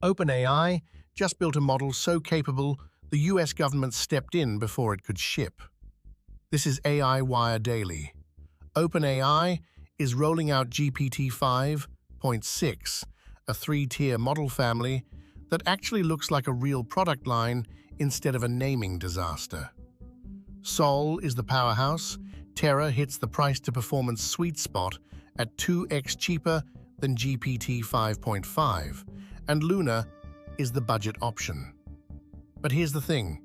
OpenAI just built a model so capable the US government stepped in before it could ship. This is AI Wire Daily. OpenAI is rolling out GPT-5.6, a three-tier model family that actually looks like a real product line instead of a naming disaster. Sol is the powerhouse, Terra hits the price-to-performance sweet spot at 2x cheaper than GPT 5.5, and Luna is the budget option. But here's the thing,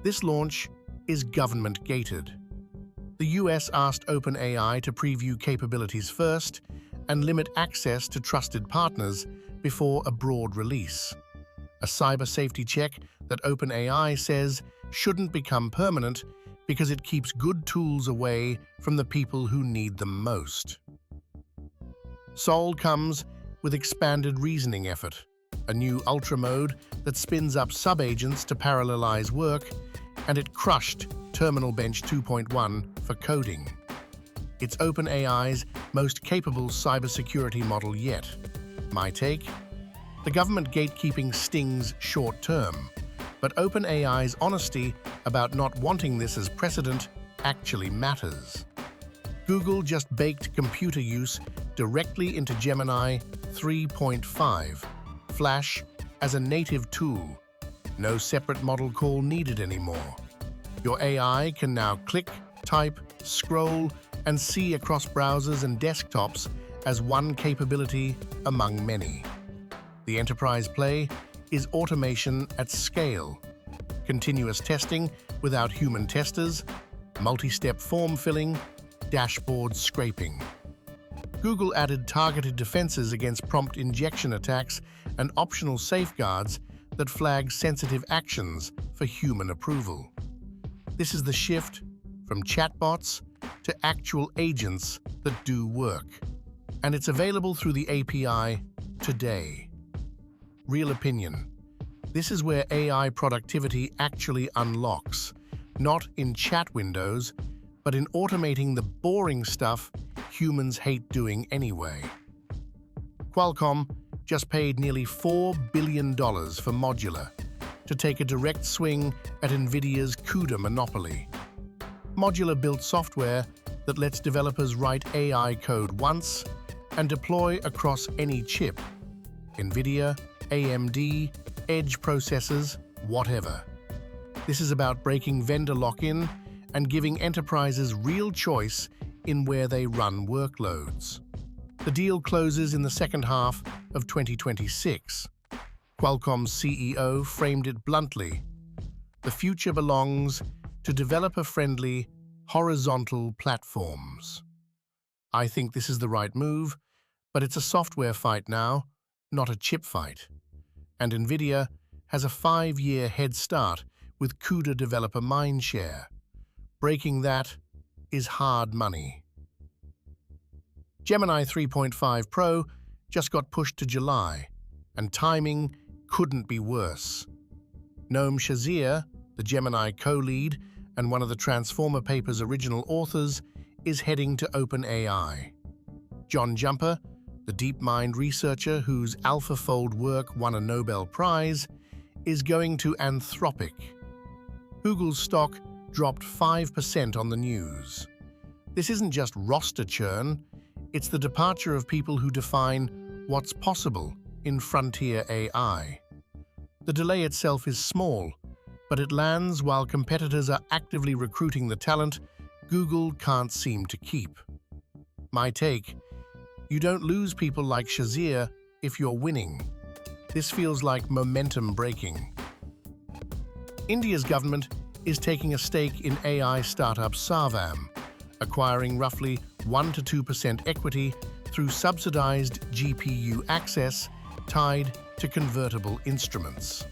this launch is government-gated. The US asked OpenAI to preview capabilities first and limit access to trusted partners before a broad release. A cyber safety check that OpenAI says shouldn't become permanent because it keeps good tools away from the people who need them most. Sol comes with expanded reasoning effort, a new ultra mode that spins up sub-agents to parallelize work, and it crushed Terminal Bench 2.1 for coding. It's OpenAI's most capable cybersecurity model yet. My take? The government gatekeeping stings short-term, but OpenAI's honesty about not wanting this as precedent actually matters. Google just baked computer use directly into Gemini 3.5, Flash as a native tool. No separate model call needed anymore. Your AI can now click, type, scroll, and see across browsers and desktops as one capability among many. The enterprise play is automation at scale, continuous testing without human testers, multi-step form filling, dashboard scraping. Google added targeted defenses against prompt injection attacks and optional safeguards that flag sensitive actions for human approval. This is the shift from chatbots to actual agents that do work, and it's available through the API today. Real opinion. This is where AI productivity actually unlocks, not in chat windows, but in automating the boring stuff humans hate doing anyway. Qualcomm just paid nearly $4 billion for Modular to take a direct swing at Nvidia's CUDA monopoly. Modular built software that lets developers write AI code once and deploy across any chip, Nvidia, AMD, edge processors, whatever. This is about breaking vendor lock-in and giving enterprises real choice in where they run workloads. The deal closes in the second half of 2026. Qualcomm's CEO framed it bluntly. The future belongs to developer-friendly, horizontal platforms. I think this is the right move, but it's a software fight now, not a chip fight. And Nvidia has a 5-year head start with CUDA developer mindshare. Breaking that is hard money. Gemini 3.5 Pro just got pushed to July, and timing couldn't be worse. Noam Shazir, the Gemini co-lead and one of the Transformer paper's original authors, is heading to OpenAI. John Jumper, the DeepMind researcher whose AlphaFold work won a Nobel Prize, is going to Anthropic. Google's stock dropped 5% on the news. This isn't just roster churn, it's the departure of people who define what's possible in frontier AI. The delay itself is small, but it lands while competitors are actively recruiting the talent Google can't seem to keep. My take: you don't lose people like Shazir if you're winning. This feels like momentum breaking. India's government is taking a stake in AI startup Sarvam, acquiring roughly 1 to 2% equity through subsidized GPU access tied to convertible instruments.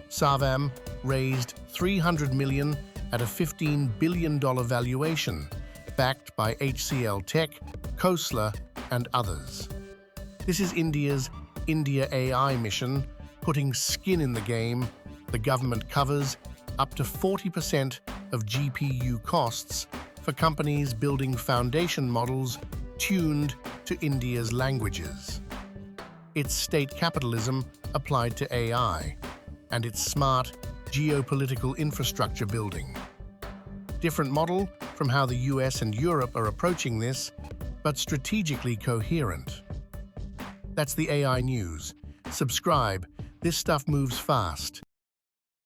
Sarvam raised $300 million at a $15 billion valuation, backed by HCL Tech, Khosla, and others. This is India's IndiaAI Mission, putting skin in the game. The government covers up to 40% of GPU costs for companies building foundation models tuned to India's languages. It's state capitalism applied to AI, and it's smart geopolitical infrastructure building. Different model from how the US and Europe are approaching this, but strategically coherent. That's the AI News. Subscribe. This stuff moves fast.